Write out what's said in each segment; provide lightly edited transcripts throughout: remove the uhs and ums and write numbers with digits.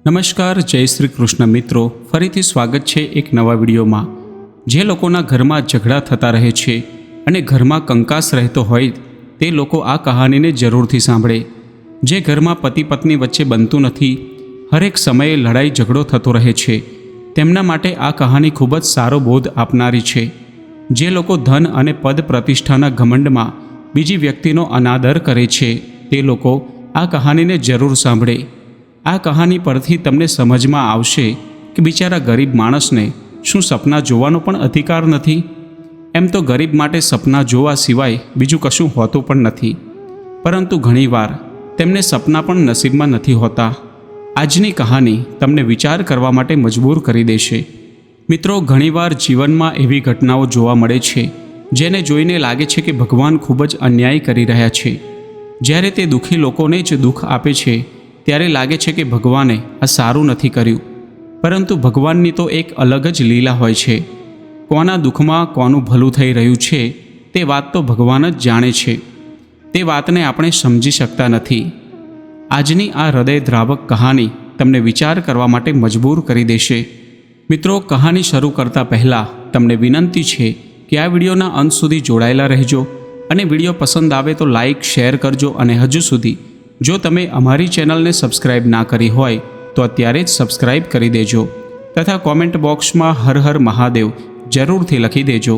નમસ્કાર, જય શ્રી કૃષ્ણ મિત્રો, ફરીથી સ્વાગત છે એક નવા વિડીયોમાં। જે લોકોના ઘરમાં ઝઘડા થતા રહે છે અને ઘરમાં કંકાસ રહેતો હોય તે લોકો આ કહાનીને જરૂરથી સાંભળે। જે ઘરમાં પતિ પત્ની વચ્ચે બનતું નથી, હરેક સમયે લડાઈ ઝઘડો થતો રહે છે, તેમના માટે આ કહાની ખૂબ જ સારો બોધ આપનારી છે। જે લોકો ધન અને પદ પ્રતિષ્ઠાના ઘમંડમાં બીજી વ્યક્તિનો અનાદર કરે છે તે લોકો આ કહાનીને જરૂર સાંભળે। આ કહાની પરથી તમને સમજમાં આવશે કે બિચારા ગરીબ માણસને શું સપના જોવાનો પણ અધિકાર નથી? એમ તો ગરીબ માટે સપના જોવા સિવાય બીજું કશું હોતું પણ નથી, પરંતુ ઘણીવાર તેમને સપના પણ નસીબમાં નથી હોતા। આજની કહાની તમને વિચાર કરવા માટે મજબૂર કરી દેશે। મિત્રો, ઘણીવાર જીવનમાં એવી ઘટનાઓ જોવા મળે છે જેને જોઈને લાગે છે કે ભગવાન ખૂબ જ અન્યાય કરી રહ્યા છે। જ્યારે તે દુઃખી લોકોને જ દુઃખ આપે છે ત્યારે લાગે છે કે ભગવાને આ સારું નથી કર્યું, પરંતુ ભગવાનની તો એક અલગ જ લીલા હોય છે। કોના દુઃખમાં કોનું ભલું થઈ રહ્યું છે તે વાત તો ભગવાન જ જાણે છે, તે વાતને આપણે સમજી શકતા નથી। આજની આ હૃદયદ્રાવક કહાની તમને વિચાર કરવા માટે મજબૂર કરી દેશે। મિત્રો, કહાની શરૂ કરતાં પહેલાં તમને વિનંતી છે કે આ વિડીયોના અંત સુધી જોડાયેલા રહેજો અને વિડીયો પસંદ આવે તો લાઇક શેર કરજો, અને હજુ સુધી જો તમે અમારી ચેનલને સબસ્ક્રાઇબ ના કરી હોય તો અત્યારે જ સબસ્ક્રાઇબ કરી દેજો, તથા કોમેન્ટ બોક્સમાં હર હર મહાદેવ જરૂરથી લખી દેજો,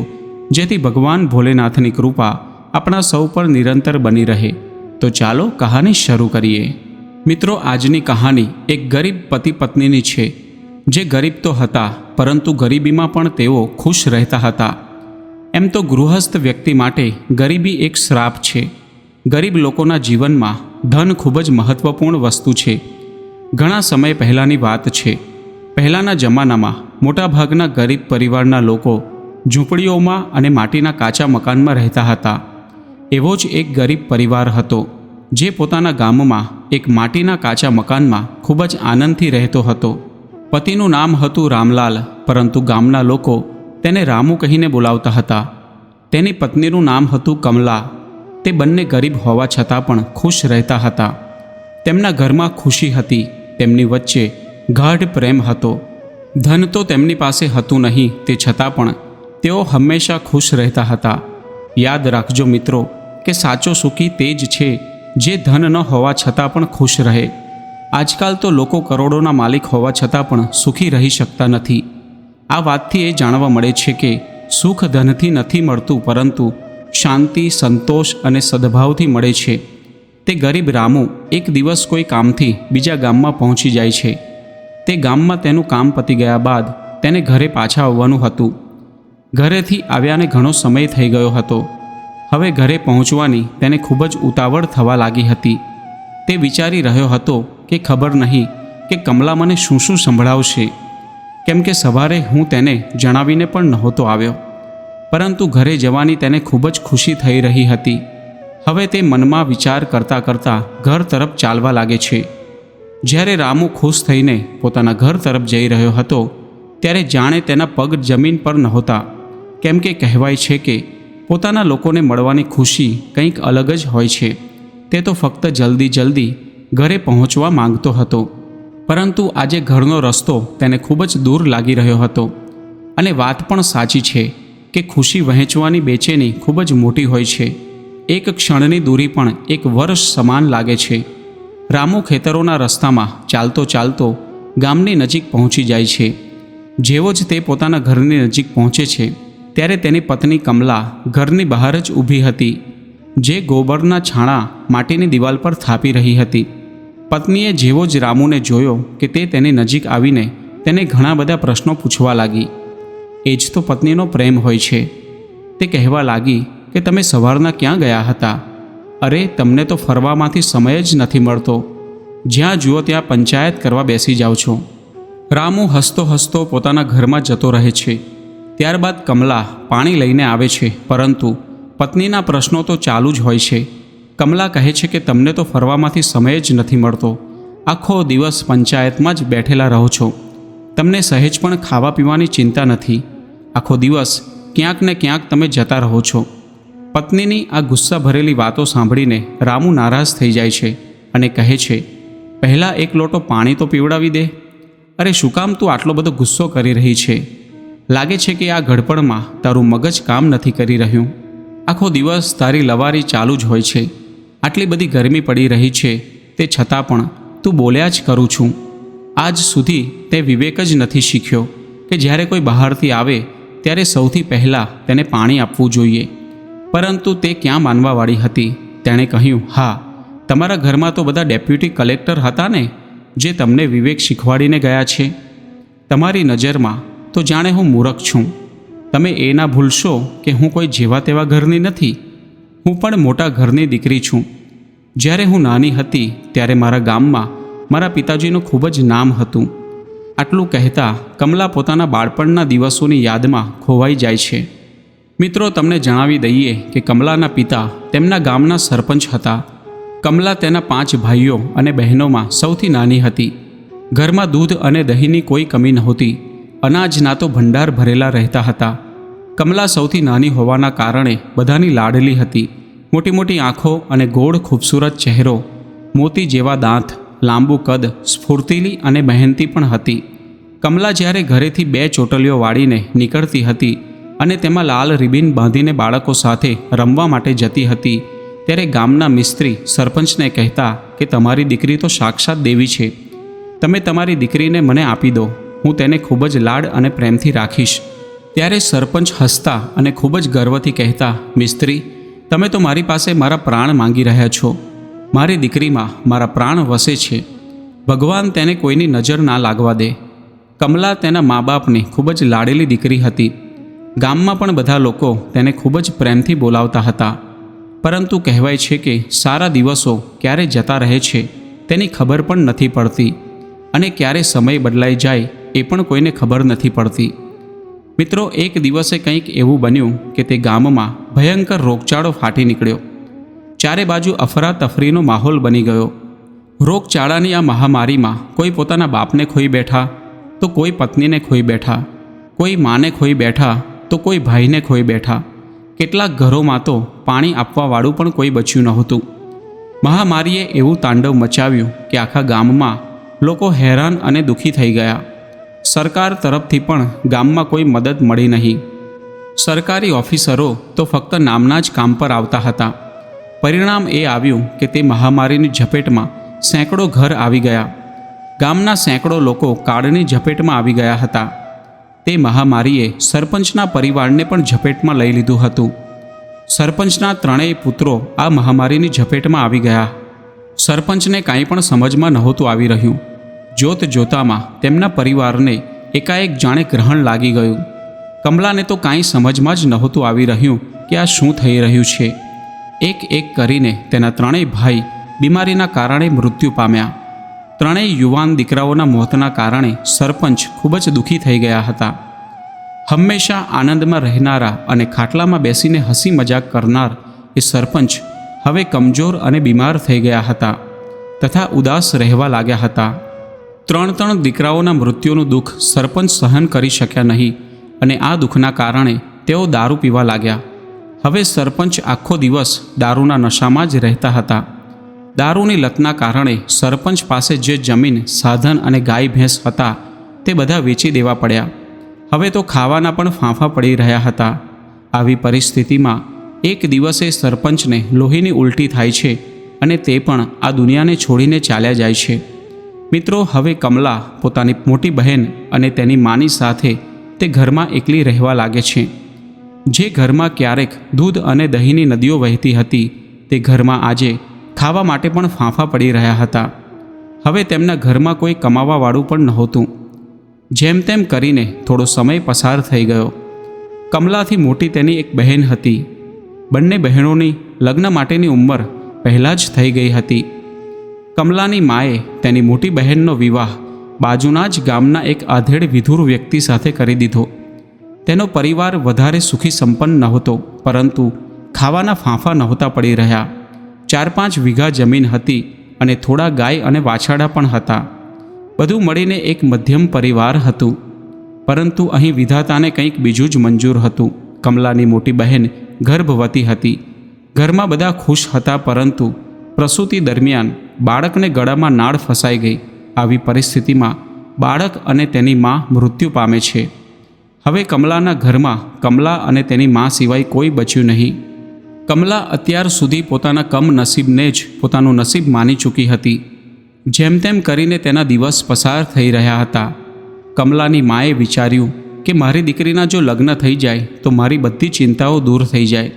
જેથી ભગવાન ભોલેનાથની કૃપા આપણા સૌ પર નિરંતર બની રહે। તો ચાલો કહાની શરૂ કરીએ। મિત્રો, આજની કહાની એક ગરીબ પતિ પત્નીની છે, જે ગરીબ તો હતા પરંતુ ગરીબીમાં પણ તેઓ ખુશ રહેતા હતા। એમ તો ગૃહસ્થ વ્યક્તિ માટે ગરીબી એક શ્રાપ છે। ગરીબ લોકોના જીવનમાં ધન ખૂબ જ મહત્વપૂર્ણ વસ્તુ છે। ઘણા સમય પહેલાંની વાત છે। પહેલાંના જમાનામાં મોટાભાગના ગરીબ પરિવારના લોકો ઝૂંપડીઓમાં અને માટીના કાચા મકાનમાં રહેતા હતા। એવો જ એક ગરીબ પરિવાર હતો જે પોતાના ગામમાં એક માટીના કાચા મકાનમાં ખૂબ જ આનંદથી રહેતો હતો। પતિનું નામ હતું રામલાલ, પરંતુ ગામના લોકો તેને રામુ કહીને બોલાવતા હતા। તેની પત્નીનું નામ હતું કમલા। તે બંને ગરીબ હોવા છતાં પણ ખુશ રહેતા હતા। તેમના ઘરમાં ખુશી હતી, તેમની વચ્ચે ગાઢ પ્રેમ હતો। ધન તો તેમની પાસે હતું નહીં, તે છતાં પણ તેઓ હંમેશા ખુશ રહેતા હતા। યાદ રાખજો મિત્રો કે સાચો સુખી તે જ છે જે ધન ન હોવા છતાં પણ ખુશ રહે। આજકાલ તો લોકો કરોડોના માલિક હોવા છતાં પણ સુખી રહી શકતા નથી। આ વાતથી એ જાણવા મળે છે કે સુખ ધનથી નથી મળતું, પરંતુ શાંતિ, સંતોષ અને સદભાવથી મળે છે। તે ગરીબ રામુ એક દિવસ કોઈ કામથી બીજા ગામમાં પહોંચી જાય છે। તે ગામમાં તેનું કામ પતી ગયા બાદ તેને ઘરે પાછા આવવાનું હતું। ઘરેથી આવ્યાને ઘણો સમય થઈ ગયો હતો। હવે ઘરે પહોંચવાની તેને ખૂબ જ ઉતાવળ થવા લાગી હતી। તે વિચારી રહ્યો હતો કે ખબર નહીં કે કમલા મને શું શું સંભળાવશે, કેમ કે સવારે હું તેને જણાવીને પણ નહોતો આવ્યો, પરંતુ ઘરે જવાની તેને ખૂબ જ ખુશી થઈ રહી હતી। હવે તે મનમાં વિચાર કરતાં કરતાં ઘર તરફ ચાલવા લાગે છે। જ્યારે રામુ ખુશ થઈને પોતાના ઘર તરફ જઈ રહ્યો હતો ત્યારે જાણે તેના પગ જમીન પર નહોતા, કેમ કે કહેવાય છે કે પોતાના લોકોને મળવાની ખુશી કંઈક અલગ જ હોય છે। તે તો ફક્ત જલ્દી જલ્દી ઘરે પહોંચવા માંગતો હતો, પરંતુ આજે ઘરનો રસ્તો તેને ખૂબ જ દૂર લાગી રહ્યો હતો। અને વાત પણ સાચી છે કે ખુશી વહેંચવાની બેચેની ખૂબ જ મોટી હોય છે। એક ક્ષણની દૂરી પણ એક વર્ષ સમાન લાગે છે। રામુ ખેતરોના રસ્તામાં ચાલતો ચાલતો ગામની નજીક પહોંચી જાય છે। જેવો જ તે પોતાના ઘરની નજીક પહોંચે છે ત્યારે તેની પત્ની કમલા ઘરની બહાર જ ઊભી હતી, જે ગોબરના છાણા માટીની દિવાલ પર થાપી રહી હતી। પત્નીએ જેવો જ રામુને જોયો કે તે તેની નજીક આવીને તેને ઘણા બધા પ્રશ્નો પૂછવા લાગી। એ જ તો પત્નીનો પ્રેમ હોય છે। તે કહેવા લાગી કે તમે સવારના ક્યાં ગયા હતા? અરે, તમને તો ફરવામાંથી સમય જ નથી મળતો, જ્યાં જુઓ ત્યાં પંચાયત કરવા બેસી જાઓ છો। રામુ હસતો હસતો પોતાના ઘરમાં જતો રહે છે। ત્યારબાદ કમલા પાણી લઈને આવે છે, પરંતુ પત્નીના પ્રશ્નો તો ચાલુ જ હોય છે। કમલા કહે છે કે તમને તો ફરવામાંથી સમય જ નથી મળતો, આખો દિવસ પંચાયતમાં જ બેઠેલા રહો છો, તમને સહેજ પણ ખાવા પીવાની ચિંતા નથી, આખો દિવસ ક્યાંક ને ક્યાંક તમે જતા રહો છો। પત્નીની આ ગુસ્સા ભરેલી વાતો સાંભળીને રામુ નારાજ થઈ જાય છે અને કહે છે પહેલાં એક લોટો પાણી તો પીવડાવી દે. અરે શું કામ તું આટલો બધો ગુસ્સો કરી રહી છે? લાગે છે કે આ ગડપણમાં તારું મગજ કામ નથી કરી રહ્યું. આખો દિવસ તારી લવારી ચાલુ જ હોય છે. આટલી બધી ગરમી પડી રહી છે તે છતાં પણ તું બોલ્યા જ કરું છું. આજ સુધી તે વિવેક જ નથી શીખ્યો કે જ્યારે કોઈ બહારથી આવે ત્યારે સૌથી પહેલાં તેને પાણી આપવું જોઈએ. પરંતુ તે ક્યાં માનવાવાળી હતી. તેણે કહ્યું, હા, તમારા ઘરમાં તો બધા ડેપ્યુટી કલેક્ટર હતા ને, જે તમને વિવેક શીખવાડીને ગયા છે. તમારી નજરમાં તો જાણે હું મૂરખ છું. તમે એ ના ભૂલશો કે હું કોઈ જેવા તેવા ઘરની નથી. હું પણ મોટા ઘરની દીકરી છું. જ્યારે હું નાની હતી ત્યારે મારા ગામમાં મારા પિતાજીનું ખૂબ જ નામ હતું. આટલું કહેતા કમલા પોતાના બાળપણના દિવસોની યાદમાં ખોવાઈ જાય છે. મિત્રો, તમને જણાવી દઈએ કે કમલાના પિતા તેમના ગામના સરપંચ હતા. કમલા તેના 5 ભાઈઓ અને બહેનોમાં સૌથી નાની હતી. ઘરમાં દૂધ અને દહીંની કોઈ કમી નહોતી. અનાજના તો ભંડાર ભરેલા રહેતા હતા. કમલા સૌથી નાની હોવાના કારણે બધાની લાડલી હતી. મોટી મોટી આંખો અને ગોળ ખૂબસૂરત ચહેરો, મોતી જેવા દાંત, લાંબુ કદ, સ્ફૂર્તિલી અને મહેનતી પણ હતી. કમલા જ્યારે ઘરેથી 2 ચોટલીઓ વાળીને નીકળતી હતી અને તેમાં લાલ રિબિન બાંધીને બાળકો સાથે રમવા માટે જતી હતી, ત્યારે ગામના મિસ્ત્રી સરપંચને કહેતા કે તમારી દીકરી તો સાક્ષાત દેવી છે. તમે તમારી દીકરીને મને આપી દો. હું તેને ખૂબ જ લાડ અને પ્રેમથી રાખીશ. ત્યારે સરપંચ હસતા અને ખૂબ જ ગર્વથી કહેતા, મિસ્ત્રી, તમે તો મારી પાસે મારા પ્રાણ માંગી રહ્યા છો. મારી દીકરીમાં મારા પ્રાણ વસે છે. ભગવાન તેને કોઈની નજર ના લાગવા દે. કમલા તેના મા બાપની ખૂબ જ લાડેલી દીકરી હતી. ગામમાં પણ બધા લોકો તેને ખૂબ જ પ્રેમથી બોલાવતા હતા. પરંતુ કહેવાય છે કે સારા દિવસો ક્યારે જતા રહે છે તેની ખબર પણ નથી પડતી, અને ક્યારે સમય બદલાઈ જાય એ પણ કોઈને ખબર નથી પડતી. મિત્રો, એક દિવસે કંઈક એવું બન્યું કે તે ગામમાં ભયંકર રોગચાળો ફાટી નીકળ્યો. ચારે બાજુ અફરાતફરીનો માહોલ બની ગયો. રોગચાળાની આ મહામારીમાં કોઈ પોતાના બાપને ખોઈ બેઠા તો કોઈ પત્નીને ખોઈ બેઠા, કોઈ માને ખોઈ બેઠા તો કોઈ ભાઈને ખોઈ બેઠા. કેટલાક ઘરોમાં તો પાણી આપવાવાળું પણ કોઈ બચ્યું નહોતું. મહામારીએ એવું તાંડવ મચાવ્યું કે આખા ગામમાં લોકો હેરાન અને દુઃખી થઈ ગયા. સરકાર તરફથી પણ ગામમાં કોઈ મદદ મળી નહીં. સરકારી ઓફિસરો તો ફક્ત નામના જ કામ પર આવતા હતા. પરિણામ એ આવ્યું કે તે મહામારીની ઝપેટમાં સેંકડો ઘર આવી ગયા. ગામના સેંકડો લોકો કાળની ઝપેટમાં આવી ગયા હતા. તે મહામારીએ સરપંચના પરિવારને પણ ઝપેટમાં લઈ લીધું હતું. સરપંચના 3 પુત્રો આ મહામારીની ઝપેટમાં આવી ગયા. સરપંચને કાંઈ પણ સમજમાં નહોતું આવી રહ્યું. જોત જોતામાં તેમના પરિવારને એકાએક જાણે ગ્રહણ લાગી ગયું. કમલાને તો કાંઈ સમજમાં જ નહોતું આવી રહ્યું કે આ શું થઈ રહ્યું છે. એક એક કરીને તેના 3 ભાઈ બીમારીના કારણે મૃત્યુ પામ્યા. 3 યુવાન દીકરાઓના મોતના કારણે સરપંચ ખૂબ જ દુઃખી થઈ ગયા હતા. હંમેશા આનંદમાં રહેનારા અને ખાટલામાં બેસીને હસી મજાક કરનાર એ સરપંચ હવે કમજોર અને બીમાર થઈ ગયા હતા તથા ઉદાસ રહેવા લાગ્યા હતા. 3 દીકરાઓના મૃત્યુનું દુઃખ સરપંચ સહન કરી શક્યા નહીં અને આ દુઃખના કારણે તેઓ દારૂ પીવા લાગ્યા. હવે સરપંચ આખો દિવસ દારૂના નશામાં જ રહેતા હતા. દારૂની લતના કારણે સરપંચ પાસે જે જમીન, સાધન અને ગાય ભેંસ હતા તે બધા વેચી દેવા પડ્યા. હવે તો ખાવાના પણ ફાંફા પડી રહ્યા હતા. આવી પરિસ્થિતિમાં એક દિવસે સરપંચને લોહીની ઉલટી થાય છે અને તે પણ આ દુનિયાને છોડીને ચાલ્યા જાય છે. મિત્રો, હવે કમલા પોતાની મોટી બહેન અને તેની માની સાથે તે ઘરમાં એકલી રહેવા લાગે છે. જે ઘરમાં ક્યારેક દૂધ અને દહીંની નદીઓ વહેતી હતી તે ઘરમાં આજે ખાવા માટે પણ ફાંફા પડી રહ્યા હતા. હવે તેમના ઘરમાં કોઈ કમાવાવાળું પણ નહોતું. જેમ તેમ કરીને થોડો સમય પસાર થઈ ગયો. કમલાથી મોટી તેની એક બહેન હતી. બંને બહેનોની લગ્ન માટેની ઉંમર પહેલાં જ થઈ ગઈ હતી. કમલાની માએ તેની મોટી બહેનનો વિવાહ બાજુના જ ગામના એક આધેડ વિધુર વ્યક્તિ સાથે કરી દીધો. તેનો પરિવાર વધારે સુખી સંપન્ન નહોતો, પરંતુ ખાવાના ફાંફા નહોતા પડી રહ્યા. 4-5 વીઘા જમીન હતી અને થોડા ગાય અને વાછરડા પણ હતા. બધું મળીને એક મધ્યમ પરિવાર હતું. પરંતુ અહીં વિધાતાને કંઈક બીજું જ મંજૂર હતું. કમલાની મોટી બહેન ગર્ભવતી હતી. ઘરમાં બધા ખુશ હતા, પરંતુ પ્રસૂતિ દરમિયાન બાળકને ગળામાં નાળ ફસાઈ ગઈ. આવી પરિસ્થિતિમાં બાળક અને તેની મા મૃત્યુ પામે છે. હવે કમલાના ઘરમાં કમલા અને તેની મા સિવાય કોઈ બચ્યું નહીં. કમલા અત્યાર સુધી પોતાના કમનસીબને જ પોતાનું નસીબ માની ચૂકી હતી. જેમ તેમ કરીને તેના દિવસ પસાર થઈ રહ્યા હતા. કમલાની માએ વિચાર્યું કે મારી દીકરીના જો લગ્ન થઈ જાય તો મારી બધી ચિંતાઓ દૂર થઈ જાય.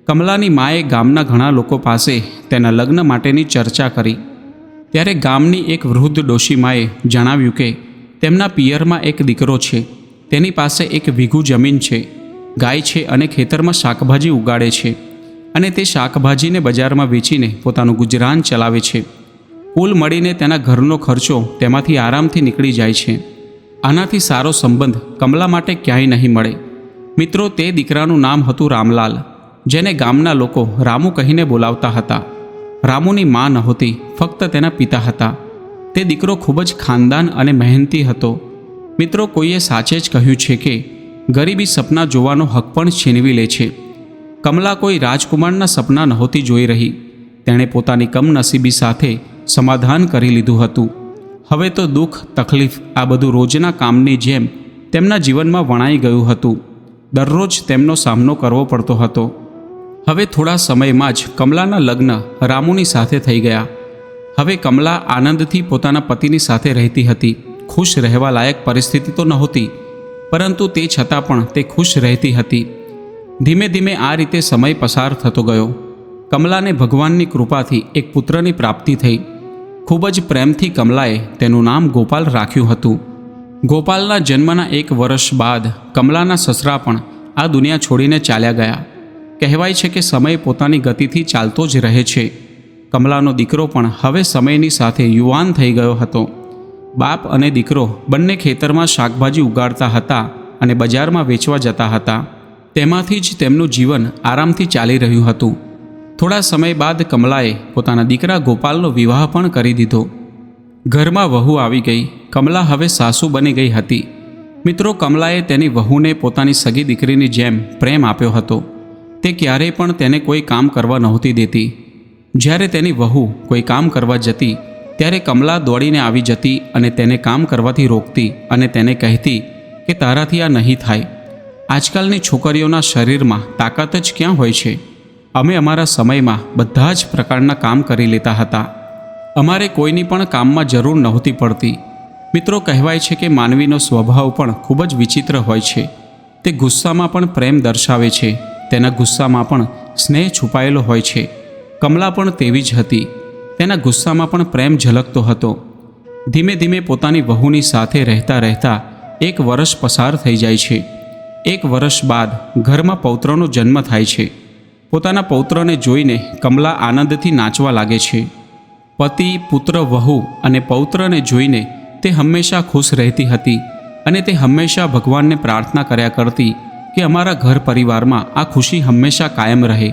કમલાની માએ ગામના ઘણા લોકો પાસે તેના લગ્ન માટેની ચર્ચા કરી. ત્યારે ગામની એક વૃદ્ધ ડોશીમાએ જણાવ્યું કે તેમના પિયરમાં એક દીકરો છે. તેની પાસે એક વીઘું જમીન છે, ગાય છે અને ખેતરમાં શાકભાજી ઉગાડે છે અને તે શાકભાજીને બજારમાં વેચીને પોતાનું ગુજરાન ચલાવે છે. કુલ મળીને તેના ઘરનો ખર્ચો તેમાંથી આરામથી નીકળી જાય છે. આનાથી સારો સંબંધ કમલા માટે ક્યાંય નહીં મળે. મિત્રો, તે દીકરાનું નામ હતું રામલાલ, જેને ગામના લોકો રામુ કહીને બોલાવતા હતા. રામુની મા નહોતી, ફક્ત તેના પિતા હતા. તે દીકરો ખૂબ જ ખાનદાન અને મહેનતી હતો. મિત્રો, કોઈએ સાચે જ કહ્યું છે કે ગરીબી સપના જોવાનો હક પણ છીનવી લે છે. કમલા કોઈ રાજકુમારના સપના નહોતી જોઈ રહી. તેણે પોતાની કમનસીબી સાથે સમાધાન કરી લીધું હતું. હવે તો દુઃખ, તકલીફ આ બધું રોજના કામની જેમ તેમના જીવનમાં વણાઈ ગયું હતું. દરરોજ તેમનો સામનો કરવો પડતો હતો. હવે થોડા સમયમાં જ કમલાના લગ્ન રામુની સાથે થઈ ગયા. હવે કમલા આનંદથી પોતાના પતિની સાથે રહેતી હતી. ખુશ રહેવા લાયક પરિસ્થિતિ તો નહોતી, પરંતુ તે છતાં પણ તે ખુશ રહેતી હતી. ધીમે ધીમે આ રીતે સમય પસાર થતો ગયો. કમલાને ભગવાનની કૃપાથી એક પુત્રની પ્રાપ્તિ થઈ. ખૂબ જ પ્રેમથી કમલાએ તેનું નામ ગોપાલ રાખ્યું હતું. ગોપાલના જન્મના 1 વર્ષ બાદ કમલાના સસરા પણ આ દુનિયા છોડીને ચાલ્યા ગયા. કહેવાય છે કે સમય પોતાની ગતિથી ચાલતો જ રહે છે. કમલાનો દીકરો પણ હવે સમયની સાથે યુવાન થઈ ગયો હતો. બાપ અને દીકરો બંને ખેતરમાં શાકભાજી ઉગાડતા હતા અને બજારમાં વેચવા જતા હતા. તેમાંથી જ તેમનું જીવન આરામથી ચાલી રહ્યું હતું. થોડા સમય બાદ કમલાએ પોતાના દીકરા ગોપાલનો વિવાહ પણ કરી દીધો. ઘરમાં વહુ આવી ગઈ. કમલા હવે સાસુ બની ગઈ હતી. મિત્રો, કમલાએ તેની વહુને પોતાની સગી દીકરીની જેમ પ્રેમ આપ્યો હતો. તે ક્યારેય પણ તેને કોઈ કામ કરવા નહોતી દેતી. જ્યારે તેની વહુ કોઈ કામ કરવા જતી ત્યારે કમલા દોડીને આવી જતી અને તેને કામ કરવાથી રોકતી અને તેને કહેતી કે તારાથી આ નહીં થાય. આજકાલની છોકરીઓના શરીરમાં તાકાત જ ક્યાં હોય છે. અમે અમારા સમયમાં બધા જ પ્રકારના કામ કરી લેતા હતા. અમારે કોઈની પણ કામમાં જરૂર નહોતી પડતી. મિત્રો, કહેવાય છે કે માનવીનો સ્વભાવ પણ ખૂબ જ વિચિત્ર હોય છે. તે ગુસ્સામાં પણ પ્રેમ દર્શાવે છે. તેના ગુસ્સામાં પણ સ્નેહ છુપાયેલો હોય છે. કમલા પણ તેવી જ હતી. તેના ગુસ્સામાં પણ પ્રેમ ઝલકતો હતો. ધીમે ધીમે પોતાની વહુની સાથે રહેતા રહેતા 1 વર્ષ પસાર થઈ જાય છે. 1 વર્ષ બાદ ઘરમાં પૌત્રનો જન્મ થાય છે. પોતાના પૌત્રને જોઈને કમલા આનંદથી નાચવા લાગે છે. પતિ, પુત્ર, વહુ અને પૌત્રને જોઈને તે હંમેશા ખુશ રહેતી હતી અને તે હંમેશા ભગવાનને પ્રાર્થના કર્યા કરતી કે અમારા ઘર પરિવારમાં આ ખુશી હંમેશા કાયમ રહે.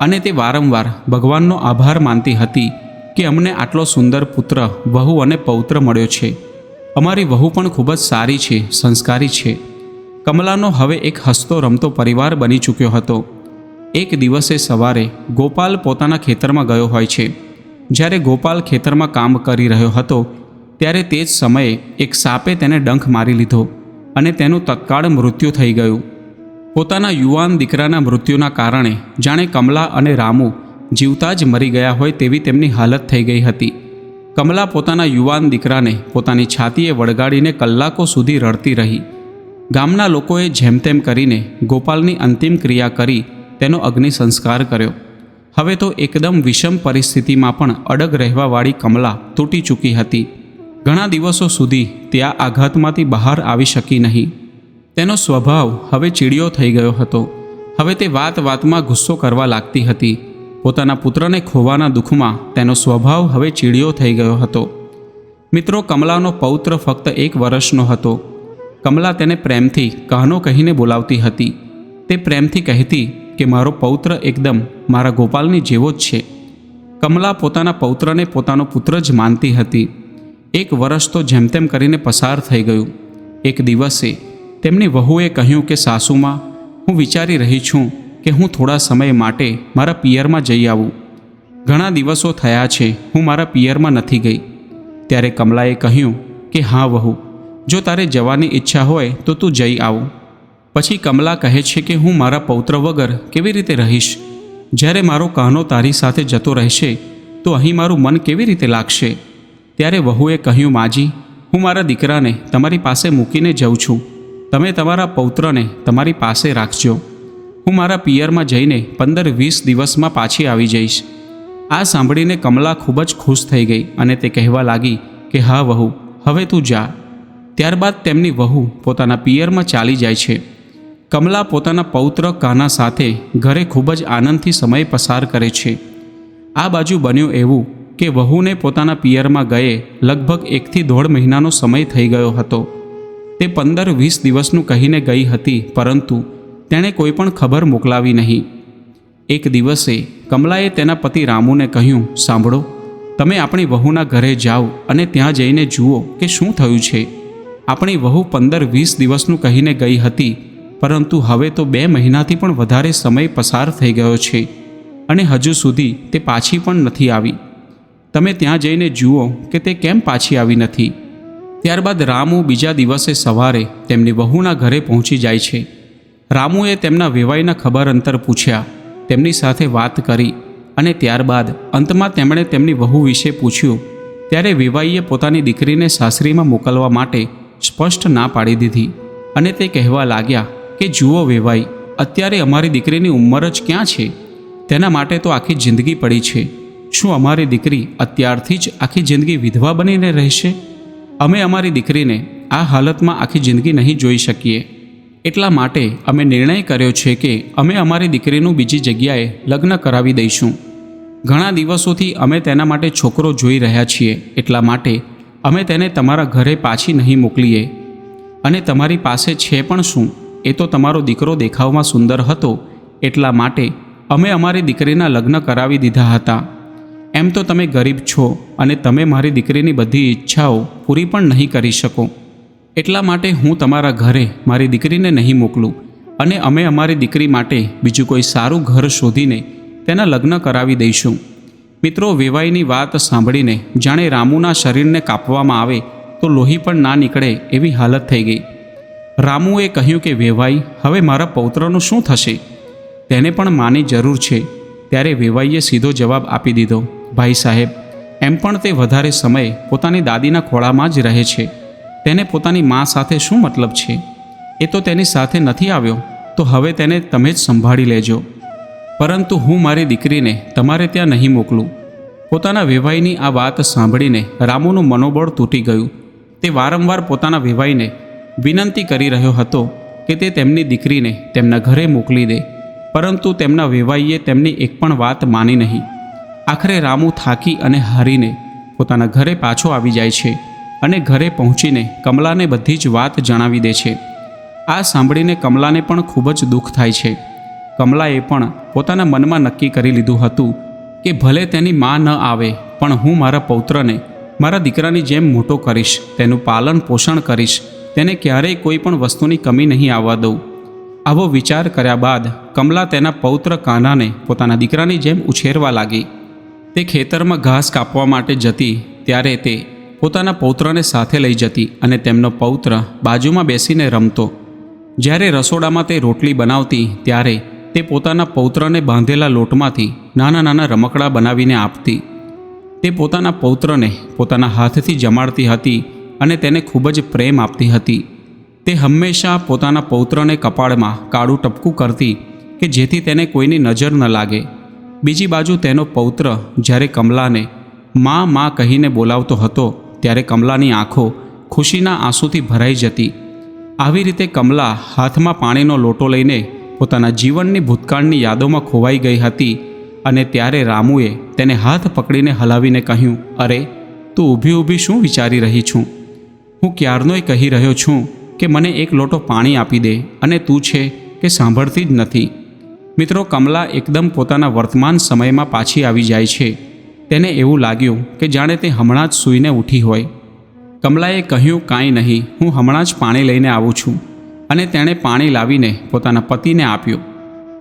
અને તે વારંવાર ભગવાનનો આભાર માનતી હતી કે અમને આટલો સુંદર પુત્ર, વહુ અને પૌત્ર મળ્યો છે. અમારી વહુ પણ ખૂબ જ સારી છે, સંસ્કારી છે. કમલાનો હવે એક હસતો રમતો પરિવાર બની ચૂક્યો હતો. એક દિવસે સવારે ગોપાલ પોતાના ખેતરમાં ગયો હોય છે. જ્યારે ગોપાલ ખેતરમાં કામ કરી રહ્યો હતો ત્યારે તે જ સમયે એક સાપે તેને ડંખ મારી લીધો અને તેનું તત્કાળ મૃત્યુ થઈ ગયું. પોતાના યુવાન દીકરાના મૃત્યુના કારણે જાણે કમલા અને રામુ જીવતા જ મરી ગયા હોય તેવી તેમની હાલત થઈ ગઈ હતી. કમલા પોતાના યુવાન દીકરાને પોતાની છાતીએ વળગાડીને કલાકો સુધી રડતી રહી. ગામના લોકોએ જેમ તેમ કરીને ગોપાલની અંતિમ ક્રિયા કરી તેનો અગ્નિ સંસ્કાર કર્યો. હવે તો એકદમ વિષમ પરિસ્થિતિમાં પણ અડગ રહેવાવાળી કમલા તૂટી ચૂકી હતી. ઘણા દિવસો સુધી તે આ આઘાતમાંથી બહાર આવી શકી નહીં. તેનો સ્વભાવ હવે ચીડિયો થઈ ગયો હતો. હવે તે વાત વાતમાં ગુસ્સો કરવા લાગતી હતી. પોતાના પુત્રને ખોવાના દુઃખમાં તેનો સ્વભાવ હવે ચીડિયો થઈ ગયો હતો. મિત્રો, કમલાનો પૌત્ર ફક્ત 1 વર્ષનો હતો. કમલા તેને પ્રેમથી કહનો કહીને બોલાવતી હતી. તે પ્રેમથી કહેતી કે મારો પૌત્ર એકદમ મારા ગોપાલની જેવો જ છે. કમલા પોતાના પૌત્રને પોતાનો પુત્ર જ માનતી હતી. 1 વર્ષ તો જેમ તેમ કરીને પસાર થઈ ગયું. એક દિવસે તેમની વહુએ કહ્યું કે સાસુમાં, હું વિચારી રહી છું કે હું થોડા સમય માટે મારા પિયરમાં જઈ આવું. ઘણા દિવસો થયા છે હું મારા પિયરમાં નથી ગઈ. ત્યારે કમલાએ કહ્યું કે હા વહુ, જો તારે જવાની ઈચ્છા હોય તો તું જઈ આવ. પછી કમલા કહે છે કે હું મારા પૌત્ર વગર કેવી રીતે રહીશ? જ્યારે મારો કહાનો તારી સાથે જતો રહેશે તો અહીં મારું મન કેવી રીતે લાગશે? ત્યારે વહુએ કહ્યું, માજી, હું મારા દીકરાને તમારી પાસે મૂકીને જઉં છું. તમે તમારા પૌત્રને તમારી પાસે રાખજો. હું મારા પિયરમાં જઈને 15-20 દિવસમાં પાછી આવી જઈશ. આ સાંભળીને કમલા ખૂબ જ ખુશ થઈ ગઈ અને તે કહેવા લાગી કે હા વહુ, હવે તું જા. ત્યારબાદ તેમની વહુ પોતાના પિયરમાં ચાલી જાય છે. કમલા પોતાના પૌત્ર કાના સાથે ઘરે ખૂબ જ આનંદથી સમય પસાર કરે છે. આ બાજુ બન્યું એવું કે વહુને પોતાના પિયરમાં ગયે લગભગ 1 થી 1.5 મહિનાનો સમય થઈ ગયો હતો. તે 15-20 દિવસનું કહીને ગઈ હતી, પરંતુ તેણે કોઈ પણ ખબર મોકલાવી નહીં. એક દિવસે કમલાએ તેના પતિ રામુને કહ્યું, સાંભળો, તમે આપણી વહુના ઘરે જાઓ અને ત્યાં જઈને જુઓ કે શું થયું છે. આપણી વહુ 15-20 દિવસનું કહીને ગઈ હતી, પરંતુ હવે તો 2 મહિનાથી પણ વધારે સમય પસાર થઈ ગયો છે અને હજુ સુધી તે પાછી પણ નથી આવી. તમે ત્યાં જઈને જુઓ કે તે કેમ પાછી આવી નથી. ત્યારબાદ રામુ બીજા દિવસે સવારે તેમની વહુના ઘરે પહોંચી જાય છે. રામુએ તેમના વેવાઈના ખબર અંતર પૂછ્યા, તેમની સાથે વાત કરી અને ત્યારબાદ અંતમાં તેમણે તેમની વહુ વિશે પૂછ્યું. ત્યારે વેવાઈએ પોતાની દીકરીને સાસરીમાં મોકલવા માટે સ્પષ્ટ ના પાડી દીધી અને તે કહેવા લાગ્યા કે જુઓ વેવાઈ, અત્યારે અમારી દીકરીની ઉંમર જ ક્યાં છે? તેના માટે તો આખી જિંદગી પડી છે. શું અમારી દીકરી અત્યારથી જ આખી જિંદગી વિધવા બનીને રહેશે? અમે અમારી દીકરીને આ હાલતમાં આખી જિંદગી નહીં જોઈ શકીએ. એટલા માટે અમે નિર્ણય કર્યો છે કે અમે અમારી દીકરીનું બીજી જગ્યાએ લગ્ન કરાવી દઈશું. ઘણા દિવસોથી અમે તેના માટે છોકરો જોઈ રહ્યા છીએ. એટલા માટે અમે તેને તમારા ઘરે પાછી નહીં મોકલીએ. અને તમારી પાસે છે પણ શું? એ તો તમારો દીકરો દેખાવમાં સુંદર હતો, એટલા માટે અમે અમારી દીકરીના લગ્ન કરાવી દીધા હતા. એમ તો તમે ગરીબ છો અને તમે મારી દીકરીની બધી ઈચ્છાઓ પૂરી પણ નહીં કરી શકો. એટલા માટે હું તમારા ઘરે મારી દીકરીને નહીં મોકલું અને અમે અમારી દીકરી માટે બીજું કોઈ સારું ઘર શોધીને તેના લગ્ન કરાવી દઈશું. મિત્રો, વેવાઈની વાત સાંભળીને જાણે રામુના શરીરને કાપવામાં આવે તો લોહી પણ ના નીકળે એવી હાલત થઈ ગઈ. રામુએ કહ્યું કે વેવાઈ, હવે મારા પૌત્રનું શું થશે? તેને પણ માની જરૂર છે. ત્યારે વેવાઈએ સીધો જવાબ આપી દીધો, ભાઈ સાહેબ, એમ પણ તે વધારે સમય પોતાની દાદીના ખોળામાં જ રહે છે. તેને પોતાની મા સાથે શું મતલબ છે? એ તો તેની સાથે નથી આવ્યો, તો હવે તેને તમે જ સંભાળી લેજો. પરંતુ હું મારી દીકરીને તમારે ત્યાં નહીં મોકલું. પોતાના વેવાઈની આ વાત સાંભળીને રામુનું મનોબળ તૂટી ગયું. તે વારંવાર પોતાના વેવાઈને વિનંતી કરી રહ્યો હતો કે તે તેમની દીકરીને તેમના ઘરે મોકલી દે, પરંતુ તેમના વેવાઈએ તેમની એક પણ વાત માની નહીં. આખરે રામુ થાકી અને હારીને પોતાના ઘરે પાછો આવી જાય છે અને ઘરે પહોંચીને કમલાને બધી જ વાત જણાવી દે છે. આ સાંભળીને કમલાને પણ ખૂબ જ દુઃખ થાય છે. કમલાએ પણ પોતાના મનમાં નક્કી કરી લીધું હતું કે ભલે તેની મા ન આવે, પણ હું મારા પૌત્રને મારા દીકરાની જેમ મોટો કરીશ, તેનું પાલન પોષણ કરીશ, તેને ક્યારેય કોઈ પણ વસ્તુની કમી નહીં આવવા દઉં. આવો વિચાર કર્યા બાદ કમલા તેના પૌત્ર કાનાને પોતાના દીકરાની જેમ ઉછેરવા લાગી. તે ખેતરમાં ઘાસ કાપવા માટે જતી ત્યારે તે પોતાના પૌત્રને સાથે લઈ જતી અને તેમનો પૌત્ર બાજુમાં બેસીને રમતો. જ્યારે રસોડામાં તે રોટલી બનાવતી ત્યારે તે પોતાના પૌત્રને બાંધેલા લોટમાંથી નાના નાના રમકડાં બનાવીને આપતી. તે પોતાના પૌત્રને પોતાના હાથથી જમાડતી હતી અને તેને ખૂબ જ પ્રેમ આપતી હતી. તે હંમેશા પોતાના પૌત્રને કપાળમાં કાળું ટપકું કરતી કે જેથી તેને કોઈની નજર ન લાગે. બીજી બાજુ તેનો પૌત્ર જ્યારે કમલાને મા મા કહીને બોલાવતો હતો ત્યારે કમલાની આંખો ખુશીના આંસુથી ભરાઈ જતી. આવી રીતે કમલા હાથમાં પાણીનો લોટો લઈને પોતાના જીવનની ભૂતકાળની યાદોમાં ખોવાઈ ગઈ હતી. અને ત્યારે રામુએ તેને હાથ પકડીને હલાવીને કહ્યું, અરે, તું ઊભી ઊભી શું વિચારી રહી છું? હું ક્યારનોય કહી રહ્યો છું કે મને એક લોટો પાણી આપી દે, અને તું છે કે સાંભળતી જ નથી. મિત્રો, કમલા એકદમ પોતાના વર્તમાન સમયમાં પાછી આવી જાય છે. તેને એવું લાગ્યું કે જાણે તે હમણાં જ સૂઈને ઉઠી હોય. કમલાએ કહ્યું, કાંઈ નહીં, હું હમણાં જ પાણી લઈને આવું છું. અને તેણે પાણી લાવીને પોતાના પતિને આપ્યું.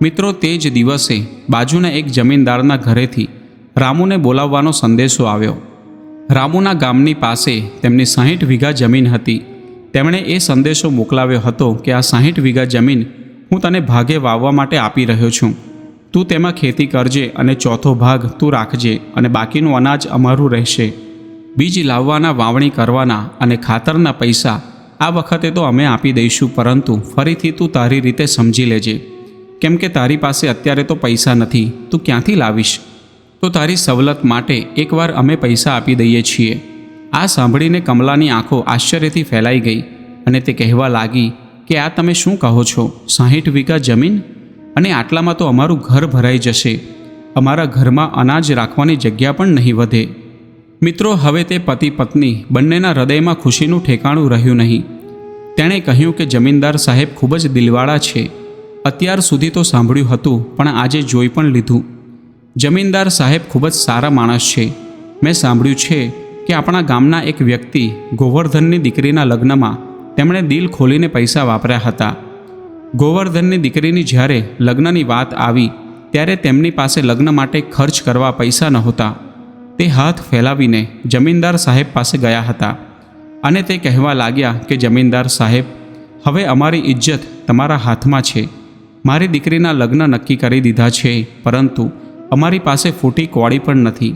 મિત્રો, તે જ દિવસે બાજુના એક જમીનદારના ઘરેથી રામુને બોલાવવાનો સંદેશો આવ્યો. રામુના ગામની પાસે તેમની 60 વીઘા જમીન હતી. તેમણે એ સંદેશો મોકલાવ્યો હતો કે આ 60 વીઘા જમીન હું તને ભાગે વાવવા માટે આપી રહ્યો છું. તું તેમાં ખેતી કરજે અને ચોથો ભાગ તું રાખજે અને બાકીનું અનાજ અમારું રહેશે. બીજ લાવવાના, વાવણી કરવાના અને ખાતરના પૈસા આ વખતે તો અમે આપી દઈશું, પરંતુ ફરીથી તું તારી રીતે સમજી લેજે, કેમ કે તારી પાસે અત્યારે તો પૈસા નથી. તું ક્યાંથી લાવીશ? તો તારી સવલત માટે એકવાર અમે પૈસા આપી દઈએ છીએ. આ સાંભળીને કમલાની આંખો આશ્ચર્યથી ફેલાઈ ગઈ અને તે કહેવા લાગી કે આ તમે શું કહો છો? 60 વીઘા જમીન? અને આટલામાં તો અમારું ઘર ભરાઈ જશે. અમારા ઘરમાં અનાજ રાખવાની જગ્યા પણ નહીં વધે. મિત્રો, હવે તે પતિ પત્ની બંનેના હૃદયમાં ખુશીનું ઠેકાણું રહ્યું નહીં. તેણે કહ્યું કે જમીનદાર સાહેબ ખૂબ જ દિલવાળા છે. અત્યાર સુધી તો સાંભળ્યું હતું, પણ આજે જોઈ પણ લીધું. જમીનદાર સાહેબ ખૂબ જ સારા માણસ છે. મેં સાંભળ્યું છે કે આપણા ગામના એક વ્યક્તિ ગોવર્ધનની દીકરીના લગ્નમાં તેમણે દિલ ખોલીને પૈસા વાપર્યા હતા. ગોવર્ધનની દીકરીની જ્યારે લગ્નની વાત આવી ત્યારે તેમની પાસે લગ્ન માટે ખર્ચ કરવા પૈસા નહોતા. તે હાથ ફેલાવીને જમીનદાર સાહેબ પાસે ગયા હતા અને તે કહેવા લાગ્યા કે જમીનદાર સાહેબ, હવે અમારી ઇજ્જત તમારા હાથમાં છે. મારી દીકરીના લગ્ન નક્કી કરી દીધા છે, પરંતુ અમારી પાસે ફૂટી કોડી પણ નથી.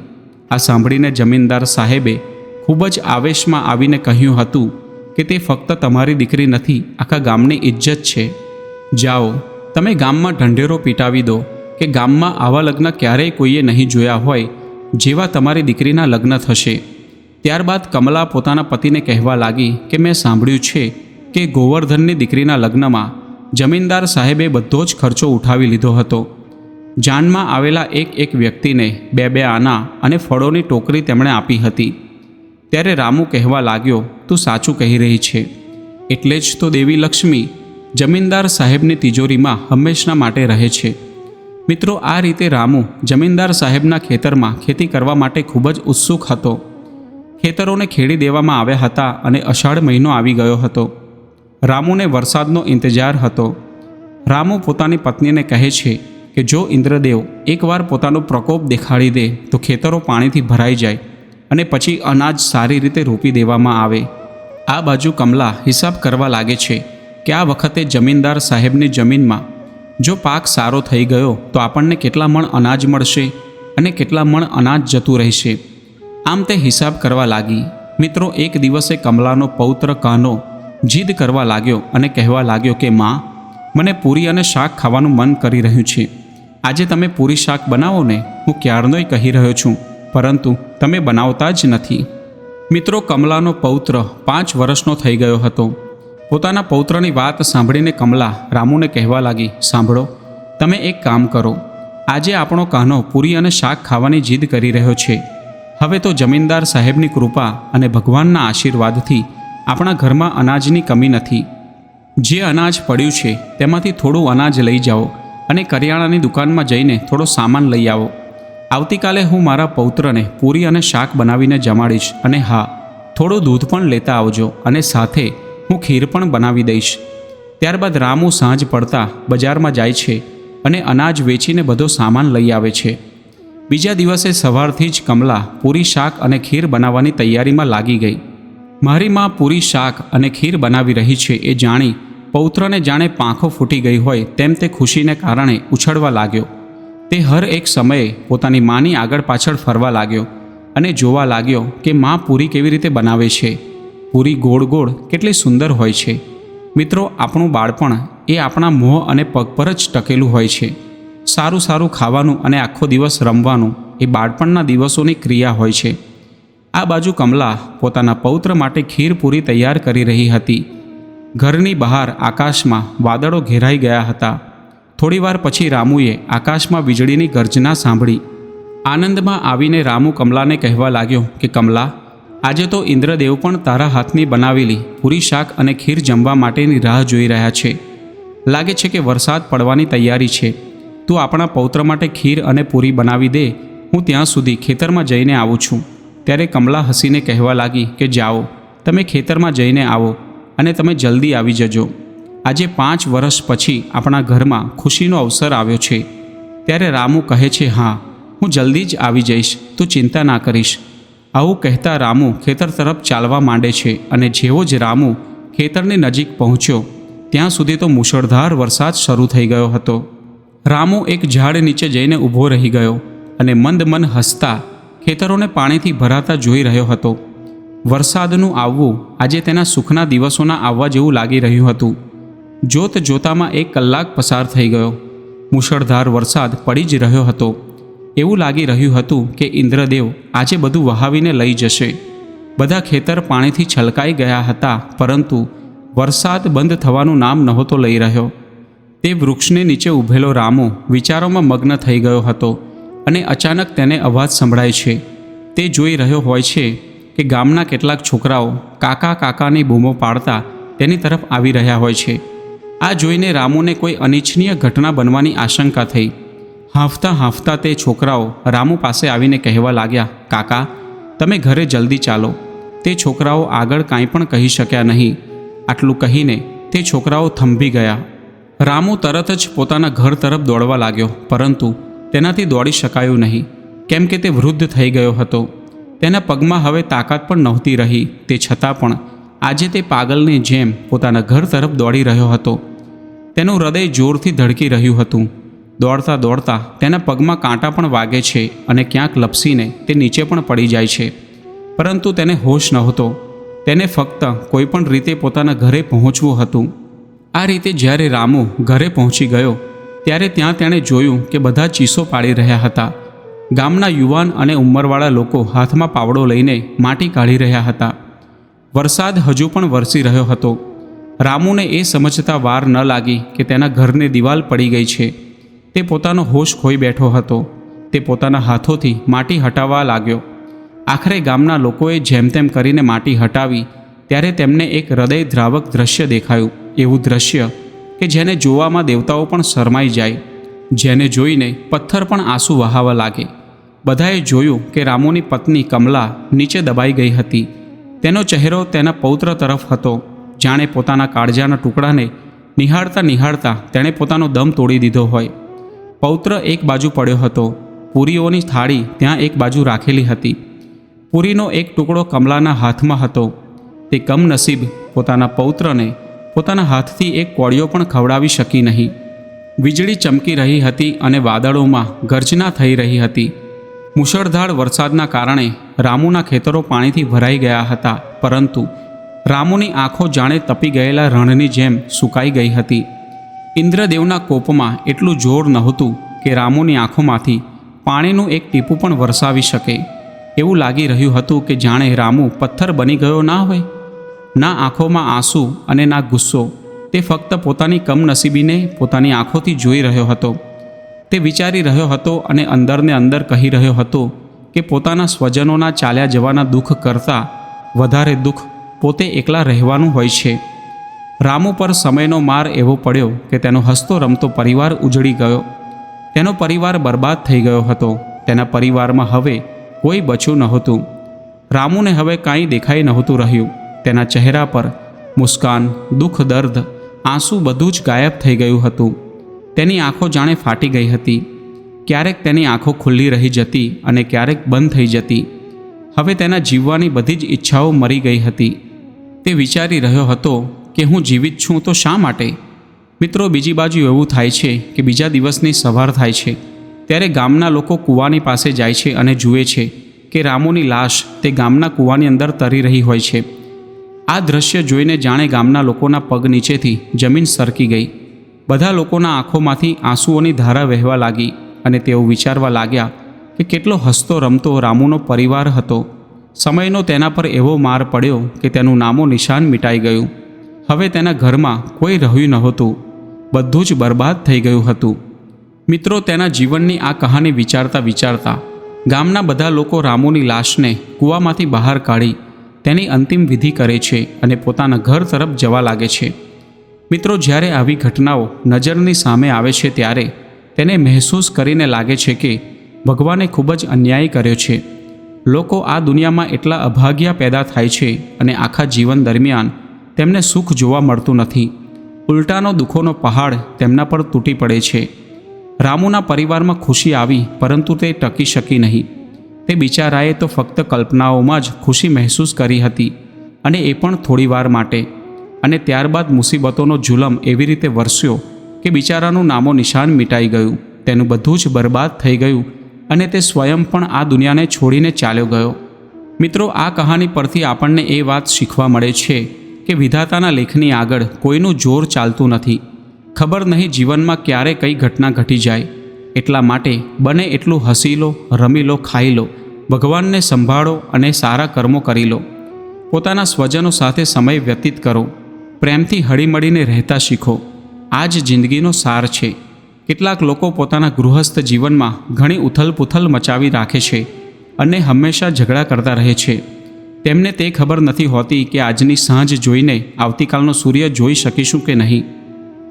આ સાંભળીને જમીનદાર સાહેબે ખૂબ જ આવેશમાં આવીને કહ્યું હતું કે તે ફક્ત તમારી દીકરી નથી, આખા ગામની ઇજ્જત છે. જાઓ, તમે ગામમાં ઢંઢેરો પીટાવી દો કે ગામમાં આવા લગ્ન ક્યારેય કોઈએ નહીં જોયા હોય જેવા તમારી દીકરીના લગ્ન થશે. ત્યારબાદ કમલા પોતાના પતિને કહેવા લાગી કે મેં સાંભળ્યું છે કે ગોવર્ધનની દીકરીના લગ્નમાં જમીનદાર સાહેબે બધો જ ખર્ચો ઉઠાવી લીધો હતો. જાનમાં આવેલા એક વ્યક્તિને 2 આના અને ફળોની ટોકરી તેમણે આપી હતી. ત્યારે રામુ કહેવા લાગ્યો, તું સાચું કહી રહી છે. એટલે જ તો દેવી લક્ષ્મી જમીનદાર સાહેબની તિજોરીમાં હંમેશના માટે રહે છે. મિત્રો, આ રીતે રામુ જમીનદાર સાહેબના ખેતરમાં ખેતી કરવા માટે ખૂબ જ ઉત્સુક હતો. ખેતરોને ખેડી દેવામાં આવ્યા હતા અને અષાઢ મહિનો આવી ગયો હતો. રામુને વરસાદનો ઇંતજાર હતો. રામુ પોતાની પત્નીને કહે છે કે જો ઇન્દ્રદેવ એકવાર પોતાનો પ્રકોપ દેખાડી દે તો ખેતરો પાણીથી ભરાઈ જાય અને પછી અનાજ સારી રીતે રોપી દેવામાં આવે. આ બાજુ કમલા હિસાબ કરવા લાગે છે કે આ વખતે જમીનદાર સાહેબની જમીનમાં જો પાક સારો થઈ ગયો તો આપણને કેટલા મણ અનાજ મળશે અને કેટલા મણ અનાજ જતું રહેશે. આમ તે હિસાબ કરવા લાગી. મિત્રો, એક દિવસે કમલાનો પૌત્ર કાનો જીદ કરવા લાગ્યો અને કહેવા લાગ્યો કે માં, મને પૂરી અને શાક ખાવાનું મન કરી રહ્યું છે. આજે તમે પૂરી શાક બનાવો ને. હું ક્યારનોય કહી રહ્યો છું, પરંતુ તમે બનાવતા જ નથી. મિત્રો, કમલાનો પૌત્ર 5 વર્ષનો થઈ ગયો હતો. પોતાના પૌત્રની વાત સાંભળીને કમલા રામુને કહેવા લાગી, સાંભળો, તમે એક કામ કરો. આજે આપણો કાનો પૂરી અને શાક ખાવાની જીદ કરી રહ્યો છે. હવે તો જમીનદાર સાહેબની કૃપા અને ભગવાનના આશીર્વાદથી આપણા ઘરમાં અનાજની કમી નથી. જે અનાજ પડ્યું છે તેમાંથી થોડું અનાજ લઈ જાઓ અને કરિયાણાની દુકાનમાં જઈને થોડો સામાન લઈ આવો. આવતીકાલે હું મારા પૌત્રને પૂરી અને શાક બનાવીને જમાડીશ. અને હા, થોડું દૂધ પણ લેતા આવજો અને સાથે હું ખીર પણ બનાવી દઈશ. ત્યારબાદ રામુ સાંજ પડતા બજારમાં જાય છે અને અનાજ વેચીને બધો સામાન લઈ આવે છે. બીજા દિવસે સવારથી જ કમલા પૂરી શાક અને ખીર બનાવવાની તૈયારીમાં લાગી ગઈ. મારી માં પૂરી શાક અને ખીર બનાવી રહી છે એ જાણી પૌત્રને જાણે પાંખો ફૂટી ગઈ હોય તેમ તે ખુશીને કારણે ઉછળવા લાગ્યો. તે હર એક સમયે પોતાની માની આગળ પાછળ ફરવા લાગ્યો અને જોવા લાગ્યો કે માં પૂરી કેવી રીતે બનાવે છે. પૂરી ગોળ ગોળ કેટલી સુંદર હોય છે. મિત્રો, આપણું બાળપણ એ આપણા મોહ અને પગ પર જ ટકેલું હોય છે. સારું સારું ખાવાનું અને આખો દિવસ રમવાનું એ બાળપણના દિવસોની ક્રિયા હોય છે. આ બાજુ કમલા પોતાના પૌત્ર માટે ખીર પૂરી તૈયાર કરી રહી હતી. ઘરની બહાર આકાશમાં વાદળો ઘેરાઈ ગયા હતા. થોડીવાર પછી રામુએ આકાશમાં વીજળીની ગર્જના સાંભળી. આનંદમાં આવીને રામુ કમલાને કહેવા લાગ્યો કે કમલા, આજે તો ઇન્દ્રદેવ પણ તારા હાથની બનાવેલી પૂરી શાક અને ખીર જમવા માટેની રાહ જોઈ રહ્યા છે. લાગે છે કે વરસાદ પડવાની તૈયારી છે. તું આપણા પૌત્ર માટે ખીર અને પૂરી બનાવી દે. હું ત્યાં સુધી ખેતરમાં જઈને આવું છું. ત્યારે કમલા હસીને કહેવા લાગી કે જાઓ, તમે ખેતરમાં જઈને આવો અને તમે જલ્દી આવી જજો. આજે 5 વર્ષ પછી આપણા ઘરમાં ખુશીનો અવસર આવ્યો છે. ત્યારે રામુ કહે છે, હા, હું જલ્દી જ આવી જઈશ, તું ચિંતા ના કરીશ. આવું કહેતા રામુ ખેતર તરફ ચાલવા માંડે છે અને જેવો જ રામુ ખેતરની નજીક પહોંચ્યો ત્યાં સુધી તો મુશળધાર વરસાદ શરૂ થઈ ગયો હતો. રામુ એક ઝાડ નીચે જઈને ઊભો રહી ગયો અને મંદ મન હસતા ખેતરોને પાણીથી ભરાતા જોઈ રહ્યો હતો. વરસાદનું આવવું આજે તેના સુખના દિવસોના આવવા જેવું લાગી રહ્યું હતું. જોત જોતામાં 1 કલાક પસાર થઈ ગયો. મુશળધાર વરસાદ પડી જ રહ્યો હતો. એવું લાગી રહ્યું હતું કે ઇન્દ્રદેવ આજે બધું વહાવીને લઈ જશે. બધા ખેતર પાણીથી છલકાઈ ગયા હતા, પરંતુ વરસાદ બંધ થવાનું નામ નહોતો લઈ રહ્યો. તે વૃક્ષને નીચે ઊભેલો રામુ વિચારોમાં મગ્ન થઈ ગયો હતો અને અચાનક તેને અવાજ સંભળાય છે. તે જોઈ રહ્યો હોય છે કે ગામના કેટલાક છોકરાઓ કાકા કાકાની બૂમો પાડતા તેની તરફ આવી રહ્યા હોય છે. આ જોઈને રામુને કોઈ અનિચ્છનીય ઘટના બનવાની આશંકા થઈ. હાંફતા હાંફતા તે છોકરાઓ રામુ પાસે આવીને કહેવા લાગ્યા, કાકા, તમે ઘરે જલ્દી ચાલો. તે છોકરાઓ આગળ કાંઈ પણ કહી શક્યા નહીં. આટલું કહીને તે છોકરાઓ થંભી ગયા. રામુ તરત જ પોતાના ઘર તરફ દોડવા લાગ્યો, પરંતુ તેનાથી દોડી શકાયું નહીં, કેમ કે તે વૃદ્ધ થઈ ગયો હતો. તેના પગમાં હવે તાકાત પણ નહોતી રહી. તે છતાં પણ આજે તે પાગલની જેમ પોતાના ઘર તરફ દોડી રહ્યો હતો. તેનું હૃદય જોરથી ધડકી રહ્યું હતું. દોડતા દોડતા તેના પગમાં કાંટા પણ વાગે છે અને ક્યાંક લપસીને તે નીચે પણ પડી જાય છે, પરંતુ તેને હોશ નહોતો. તેને ફક્ત કોઈપણ રીતે પોતાના ઘરે પહોંચવું હતું. આ રીતે જ્યારે રામુ ઘરે પહોંચી ગયો ત્યારે ત્યાં તેણે જોયું કે બધા ચીસો પાડી રહ્યા હતા. ગામના યુવાન અને ઉંમરવાળા લોકો હાથમાં પાવડો લઈને માટી કાઢી રહ્યા હતા. વરસાદ હજુ પણ વરસી રહ્યો હતો. રામુને એ સમજતા વાર ન લાગી કે તેના ઘરની દિવાલ પડી ગઈ છે. તે પોતાનો હોશ ખોઈ બેઠો હતો. તે પોતાના હાથોથી માટી હટાવવા લાગ્યો. આખરે ગામના લોકોએ જેમ તેમ કરીને માટી હટાવી ત્યારે તેમને એક હૃદયદ્રાવક દ્રશ્ય દેખાયું. એવું દ્રશ્ય કે જેને જોવામાં દેવતાઓ પણ શરમાઈ જાય, જેને જોઈને પથ્થર પણ આંસુ વહાવા લાગે. બધાએ જોયું કે રામુની પત્ની કમલા નીચે દબાઈ ગઈ હતી. તેનો ચહેરો તેના પૌત્ર તરફ હતો. જાણે પોતાના કાળજાના ટુકડાને નિહાળતા નિહાળતા તેણે પોતાનો દમ તોડી દીધો હોય. પૌત્ર એક બાજુ પડ્યો હતો. પૂરીઓની થાળી ત્યાં એક બાજુ રાખેલી હતી. પૂરીનો એક ટુકડો કમલાના હાથમાં હતો. તે કમનસીબ પોતાના પૌત્રને પોતાના હાથથી એક કોળિયો પણ ખવડાવી શકી નહીં. વીજળી ચમકી રહી હતી અને વાદળોમાં ગર્જના થઈ રહી હતી. મુશળધાર વરસાદના કારણે રામુના ખેતરો પાણીથી ભરાઈ ગયા હતા, પરંતુ રામુની આંખો જાણે તપી ગયેલા રણની જેમ સુકાઈ ગઈ હતી. ઇન્દ્રદેવના કોપમાં એટલું જોર નહોતું કે રામુની આંખોમાંથી પાણીનું એક ટીપું પણ વરસાવી શકે. એવું લાગી રહ્યું હતું કે જાણે રામુ પથ્થર બની ગયો ના હોય. ના આંખોમાં આંસુ અને ના ગુસ્સો. તે ફક્ત પોતાની કમનસીબીને પોતાની આંખોથી જોઈ રહ્યો હતો. તે વિચારી રહ્યો હતો અને અંદરને અંદર કહી રહ્યો હતો કે પોતાના સ્વજનોના ચાલ્યા જવાના દુઃખ કરતાં વધારે દુઃખ પોતે એકલા રહેવાનું હોય છે. રામુ પર સમયનો માર એવો પડ્યો કે તેનો હસતો રમતો પરિવાર ઉજળી ગયો. તેનો પરિવાર બરબાદ થઈ ગયો હતો. તેના પરિવારમાં હવે કોઈ બચ્યું નહોતું. રામુને હવે કાંઈ દેખાઈ નહોતું રહ્યું. તેના ચહેરા પર મુસ્કાન, દુઃખ, દર્દ, આંસુ બધું જ ગાયબ થઈ ગયું હતું. તેની આંખો જાણે ફાટી ગઈ હતી. ક્યારેક તેની આંખો ખુલ્લી રહી જતી અને ક્યારેક બંધ થઈ જતી. હવે તેના જીવવાની બધી જ ઈચ્છાઓ મરી ગઈ હતી. તે વિચારી રહ્યો હતો કે હું જીવિત છું તો શા માટે? મિત્રો, બીજી બાજુ એવું થાય છે કે બીજા દિવસની સવાર થાય છે ત્યારે ગામના લોકો કૂવાની પાસે જાય છે અને જુએ છે કે રામુની લાશ તે ગામના કૂવાની અંદર તરી રહી હોય છે. આ દ્રશ્ય જોઈને જાણે ગામના લોકોના પગ નીચેથી જમીન સરકી ગઈ. બધા લોકોના આંખોમાંથી આંસુઓની ધારા વહેવા લાગી અને તેઓ વિચારવા લાગ્યા કે કેટલો હસતો રમતો રામુનો પરિવાર હતો. સમયનો તેના પર એવો માર પડ્યો કે તેનું નામો નિશાન મિટાઈ ગયું. હવે તેના ઘરમાં કોઈ રહ્યું નહોતું. બધું જ બરબાદ થઈ ગયું હતું. મિત્રો, તેના જીવનની આ કહાની વિચારતા વિચારતા ગામના બધા લોકો રામુની લાશને કૂવામાંથી બહાર કાઢી તેની અંતિમ વિધિ કરે છે અને પોતાના ઘર તરફ જવા લાગે છે. મિત્રો, જ્યારે આવી ઘટનાઓ નજરની સામે આવે છે ત્યારે તેને મહેસૂસ કરીને લાગે છે કે ભગવાને ખૂબ જ અન્યાય કર્યો છે. લોકો આ દુનિયામાં એટલા અભાગ્યા પેદા થાય છે અને આખા જીવન દરમિયાન તેમને સુખ જોવા મળતું નથી. ઉલટાનો દુઃખોનો પહાડ તેમના પર તૂટી પડે છે. રામુના પરિવારમાં ખુશી આવી, પરંતુ તે ટકી શકી નહીં. તે બિચારાએ તો ફક્ત કલ્પનાઓમાં જ ખુશી મહેસૂસ કરી હતી, અને એ પણ થોડી વાર માટે. અને ત્યારબાદ મુસીબતોનો જુલમ એવી રીતે વરસ્યો કે બિચારાનું નામો નિશાન મિટાઈ ગયું, તેનું બધું જ બરબાદ થઈ ગયું, અને તે સ્વયં પણ આ દુનિયાને છોડીને ચાલ્યો ગયો. મિત્રો, આ કહાની પરથી આપણને એ વાત શીખવા મળે છે કે વિધાતાના લેખની આગળ કોઈનું જોર ચાલતું નથી. ખબર નહીં જીવનમાં ક્યારે કઈ ઘટના ઘટી જાય. એટલા માટે બને એટલું હસી લો, રમી લો, ખાઈ લો, ભગવાનને સંભાળો અને સારા કર્મો કરી લો. પોતાના સ્વજનો સાથે સમય વ્યતીત કરો, પ્રેમથી હળીમળીને રહેતા શીખો. આ જ જિંદગીનો સાર છે. કેટલાક લોકો પોતાના ગૃહસ્થ જીવનમાં ઘણી ઉથલપુથલ મચાવી રાખે છે અને હંમેશા ઝઘડા કરતા રહે છે. તેમને તે ખબર નથી હોતી કે આજની સાંજ જોઈને આવતીકાલનો સૂર્ય જોઈ શકીશું કે નહીં.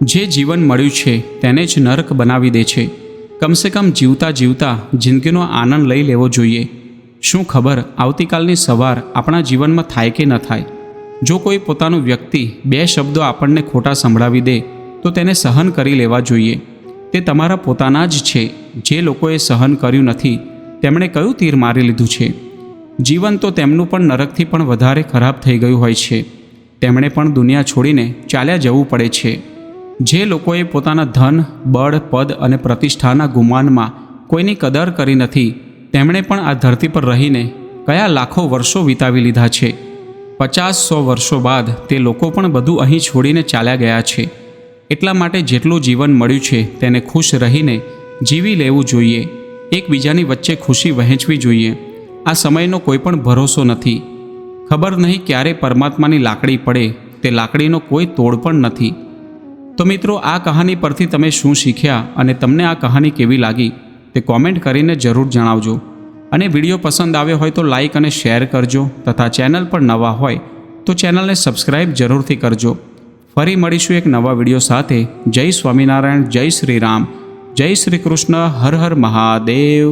જે જીવન મળ્યું છે તેને જ નરક બનાવી દે છે. કમસે કમ જીવતા જીવતા જિંદગીનો આનંદ લઈ લેવો જોઈએ. શું ખબર આવતીકાલની સવાર આપણા જીવનમાં થાય કે ન થાય. જો કોઈ પોતાનું વ્યક્તિ 2 શબ્દો આપણને ખોટા સંભળાવી દે તો તેને સહન કરી લેવા જોઈએ. તે તમારા પોતાના જ છે. જે લોકોએ સહન કર્યું નથી તેમણે કયું તીર મારી લીધું છે. જીવન તો તેમનું પણ નરકથી પણ વધારે ખરાબ થઈ ગયું હોય છે. તેમણે પણ દુનિયા છોડીને ચાલ્યા જવું પડે છે. જે લોકોએ પોતાના ધન, બળ, પદ અને પ્રતિષ્ઠાના ગુમાનમાં કોઈની કદર કરી નથી, તેમણે પણ આ ધરતી પર રહીને કયા લાખો વર્ષો વિતાવી લીધા છે. 50-100 વર્ષો બાદ તે લોકો પણ બધું અહીં છોડીને ચાલ્યા ગયા છે. એટલા માટે જેટલું જીવન મળ્યું છે તેને ખુશ રહીને જીવી લેવું જોઈએ. એકબીજાની વચ્ચે ખુશી વહેંચવી જોઈએ. આ સમયનો કોઈ પણ ભરોસો નથી. ખબર નહીં ક્યારે પરમાત્માની લાકડી પડે. તે લાકડીનો કોઈ તોડ પણ નથી. તો મિત્રો, આ કહાની પરથી તમે શું શીખ્યા અને તમને આ કહાની કેવી લાગી તે કોમેન્ટ કરીને જરૂર જણાવજો. અને વિડીયો પસંદ આવ્યો હોય તો લાઈક અને શેર કરજો, તથા ચેનલ પર નવા હોય તો ચેનલને સબસ્ક્રાઈબ જરૂરથી કરજો. ફરી મળીશું એક નવા વિડીયો સાથે. જય સ્વામિનારાયણ, જય શ્રી રામ, જય શ્રી કૃષ્ણ, હર હર મહાદેવ.